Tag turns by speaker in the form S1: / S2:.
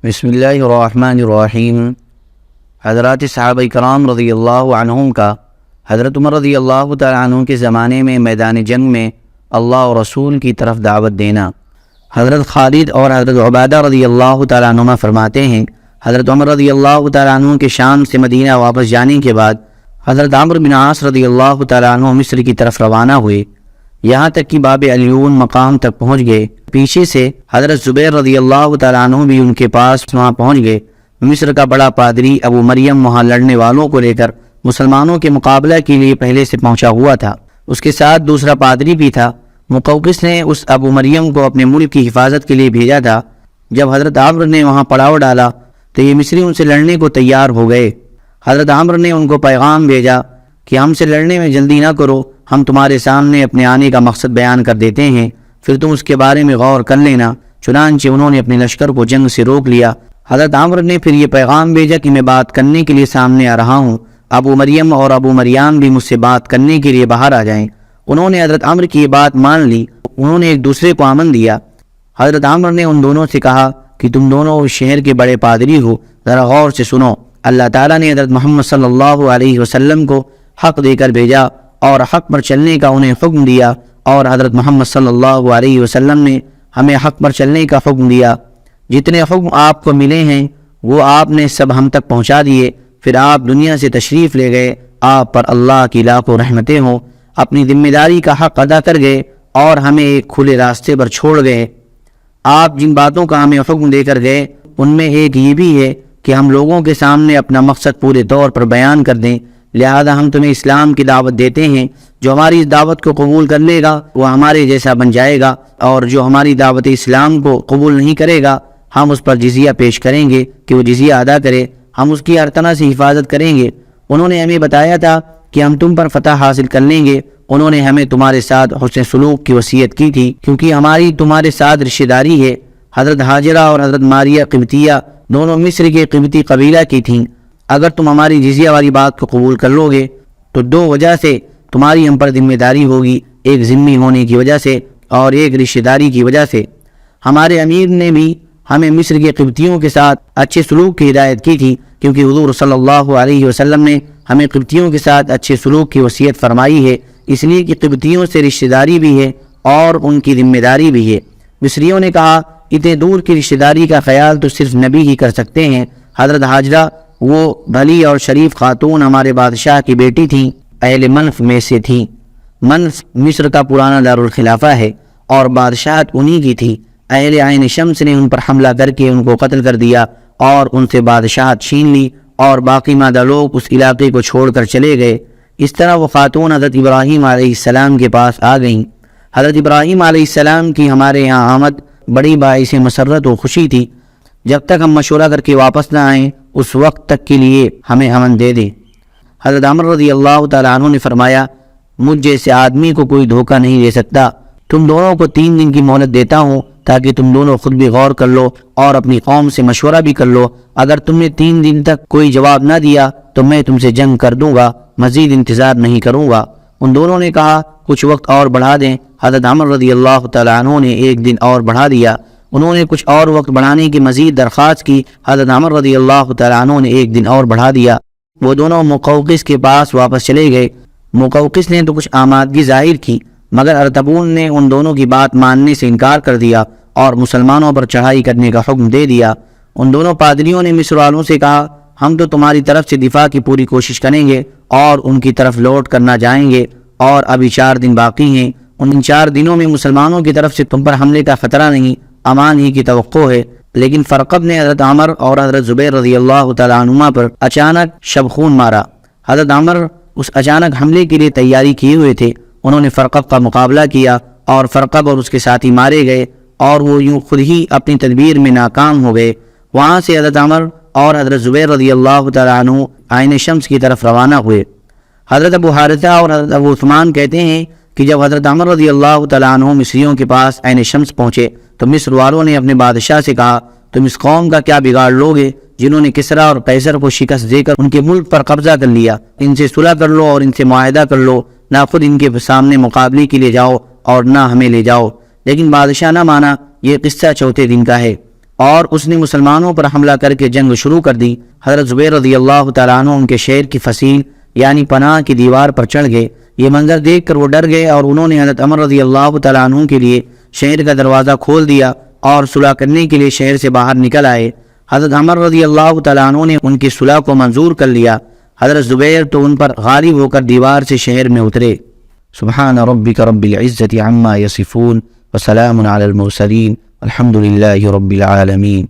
S1: بسم اللہ الرحمن الرحیم۔ حضرات صحابہ کرام رضی اللہ عنہم کا حضرت عمر رضی اللہ تعالیٰ عنہ کے زمانے میں میدان جنگ میں اللہ اور رسول کی طرف دعوت دینا۔ حضرت خالد اور حضرت عبادہ رضی اللہ تعالیٰ عنہما فرماتے ہیں، حضرت عمر رضی اللہ تعالیٰ عنہ کے شام سے مدینہ واپس جانے کے بعد حضرت عمرو بن عاص رضی اللہ تعالیٰ عنہ مصر کی طرف روانہ ہوئے، یہاں تک کہ باب علیون مقام تک پہنچ گئے۔ پیچھے سے حضرت زبیر رضی اللہ تعالیٰ عنہ بھی ان کے پاس وہاں پہنچ گئے۔ مصر کا بڑا پادری ابو مریم وہاں لڑنے والوں کو لے کر مسلمانوں کے مقابلہ کے لیے پہلے سے پہنچا ہوا تھا، اس کے ساتھ دوسرا پادری بھی تھا۔ مقوقس نے اس ابو مریم کو اپنے ملک کی حفاظت کے لیے بھیجا تھا۔ جب حضرت عمرو نے وہاں پڑاؤ ڈالا تو یہ مصری ان سے لڑنے کو تیار ہو گئے۔ حضرت عمرو نے ان کو پیغام بھیجا کہ ہم سے لڑنے میں جلدی نہ کرو، ہم تمہارے سامنے اپنے آنے کا مقصد بیان کر دیتے ہیں، پھر تم اس کے بارے میں غور کر لینا۔ چنانچہ انہوں نے اپنے لشکر کو جنگ سے روک لیا۔ حضرت عمرو نے پھر یہ پیغام بھیجا کہ میں بات کرنے کے لیے سامنے آ رہا ہوں، ابو مریم اور ابو مریم بھی مجھ سے بات کرنے کے لیے باہر آ جائیں۔ انہوں نے حضرت عمرو کی یہ بات مان لی، انہوں نے ایک دوسرے کو امن دیا۔ حضرت عمرو نے ان دونوں سے کہا کہ تم دونوں اس شہر کے بڑے پادری ہو، ذرا غور سے سنو۔ اللہ تعالیٰ نے حضرت محمد صلی اللہ علیہ وسلم کو حق دے کر بھیجا اور حق پر چلنے کا انہیں حکم دیا، اور حضرت محمد صلی اللہ علیہ وسلم نے ہمیں حق پر چلنے کا حکم دیا۔ جتنے حکم آپ کو ملے ہیں وہ آپ نے سب ہم تک پہنچا دیے، پھر آپ دنیا سے تشریف لے گئے، آپ پر اللہ کی لاکھوں رحمتیں ہوں، اپنی ذمہ داری کا حق ادا کر گئے اور ہمیں ایک کھلے راستے پر چھوڑ گئے۔ آپ جن باتوں کا ہمیں حکم دے کر گئے ان میں ایک یہ بھی ہے کہ ہم لوگوں کے سامنے اپنا مقصد پورے طور پر بیان کر دیں، لہذا ہم تمہیں اسلام کی دعوت دیتے ہیں، جو ہماری اس دعوت کو قبول کر لے گا وہ ہمارے جیسا بن جائے گا، اور جو ہماری دعوت اسلام کو قبول نہیں کرے گا ہم اس پر جزیہ پیش کریں گے کہ وہ جزیہ ادا کرے، ہم اس کی ہر طرح سے حفاظت کریں گے۔ انہوں نے ہمیں بتایا تھا کہ ہم تم پر فتح حاصل کر لیں گے۔ انہوں نے ہمیں تمہارے ساتھ حسن سلوک کی وصیت کی تھی، کیونکہ ہماری تمہارے ساتھ رشتہ داری ہے۔ حضرت ہاجرہ اور حضرت ماریہ قبطیہ دونوں مصر کے قبطی قبیلہ کی تھیں۔ اگر تم ہماری جزیہ والی بات کو قبول کر لو گے تو دو وجہ سے تمہاری ہم پر ذمہ داری ہوگی، ایک ذمہ ہونے کی وجہ سے اور ایک رشتہ داری کی وجہ سے۔ ہمارے امیر نے بھی ہمیں مصر کے قبطیوں کے ساتھ اچھے سلوک کی ہدایت کی تھی، کیونکہ حضور صلی اللہ علیہ وسلم نے ہمیں قبطیوں کے ساتھ اچھے سلوک کی وصیت فرمائی ہے، اس لیے کہ قبطیوں سے رشتہ داری بھی ہے اور ان کی ذمہ داری بھی ہے۔ مصریوں نے کہا اتنے دور کی رشتہ داری کا خیال تو صرف نبی ہی کر سکتے ہیں۔ حضرت ہاجرہ وہ بھلی اور شریف خاتون ہمارے بادشاہ کی بیٹی تھیں، اہل منف میں سے تھیں۔ منف مصر کا پرانا دارالخلافہ ہے اور بادشاہت انہی کی تھی۔ اہل عین شمس نے ان پر حملہ کر کے ان کو قتل کر دیا اور ان سے بادشاہت چھین لی، اور باقی مادہ لوگ اس علاقے کو چھوڑ کر چلے گئے۔ اس طرح وہ خاتون حضرت ابراہیم علیہ السلام کے پاس آ گئیں۔ حضرت ابراہیم علیہ السلام کی ہمارے یہاں آمد بڑی باعث مسرت و خوشی تھی۔ جب تک ہم مشورہ کر کے واپس نہ آئیں اس وقت تک کے لیے ہمیں امن دے دیں۔ حضرت عمر رضی اللہ تعالیٰ عنہ نے فرمایا مجھ جیسے آدمی کو کوئی دھوکہ نہیں دے سکتا، تم دونوں کو 3 دن کی مہلت دیتا ہوں تاکہ تم دونوں خود بھی غور کر لو اور اپنی قوم سے مشورہ بھی کر لو۔ اگر تم نے 3 دن تک کوئی جواب نہ دیا تو میں تم سے جنگ کر دوں گا، مزید انتظار نہیں کروں گا۔ ان دونوں نے کہا کچھ وقت اور بڑھا دیں۔ حضرت عمر رضی اللہ تعالیٰ عنہ نے 1 دن اور بڑھا دیا۔ انہوں نے کچھ اور وقت بڑھانے کی مزید درخواست کی۔ حضرت عمر رضی اللہ تعالیٰ عنہ نے 1 دن اور بڑھا دیا۔ وہ دونوں مقوقس کے پاس واپس چلے گئے۔ مقوقس نے تو کچھ آمادگی ظاہر کی، مگر ارطبون نے ان دونوں کی بات ماننے سے انکار کر دیا اور مسلمانوں پر چڑھائی کرنے کا حکم دے دیا۔ ان دونوں پادریوں نے مصر والوں سے کہا ہم تو تمہاری طرف سے دفاع کی پوری کوشش کریں گے اور ان کی طرف لوٹ کر نہ جائیں گے، اور ابھی 4 دن باقی ہیں، ان 4 دنوں میں مسلمانوں کی طرف سے تم پر حملے کا خطرہ نہیں، امان ہی کی توقع ہے۔ لیکن فرقب نے حضرت عمر اور حضرت زبیر رضی اللہ تعالیٰ عنہما پر اچانک شب خون مارا۔ حضرت عمر اس اچانک حملے کے لیے تیاری کیے ہوئے تھے، انہوں نے فرقب کا مقابلہ کیا اور فرقب اور اس کے ساتھی مارے گئے اور وہ یوں خود ہی اپنی تدبیر میں ناکام ہو گئے۔ وہاں سے حضرت عمر اور حضرت زبیر رضی اللہ تعالیٰ عنہ عین شمس کی طرف روانہ ہوئے۔ حضرت ابو حارثہ اور حضرت ابو عثمان کہتے ہیں کہ جب حضرت عمر رضی اللہ تعالیٰ عنہ مصریوں کے پاس عین شمس پہنچے تو مصر والوں نے اپنے بادشاہ سے کہا تم اس قوم کا کیا بگاڑ لوگے جنہوں نے کسریٰ اور قیصر کو شکست دے کر ان کے ملک پر قبضہ کر لیا؟ ان سے صلح کر لو اور ان سے معاہدہ کر لو، نہ خود ان کے سامنے مقابلے کے لیے جاؤ اور نہ ہمیں لے جاؤ۔ لیکن بادشاہ نہ مانا۔ یہ قصہ 4 دن کا ہے۔ اور اس نے مسلمانوں پر حملہ کر کے جنگ شروع کر دی۔ حضرت زبیر رضی اللہ تعالیٰ عنہ ان کے شہر کی فصیل یعنی پناہ کی دیوار پر چڑھ گئے۔ یہ منظر دیکھ کر وہ ڈر گئے اور انہوں نے حضرت عمر رضی اللہ تعالیٰ عنہ کے لیے شہر کا دروازہ کھول دیا اور صلح کرنے کے لیے شہر سے باہر نکل آئے۔ حضرت عمر رضی اللہ تعالیٰ عنہ نے ان کی صلح کو منظور کر لیا۔ حضرت زبیر تو ان پر غالب ہو کر دیوار سے شہر میں اترے۔ سبحان ربک رب العزت عما یصفون وسلام علی المرسلین الحمد للہ رب العالمین۔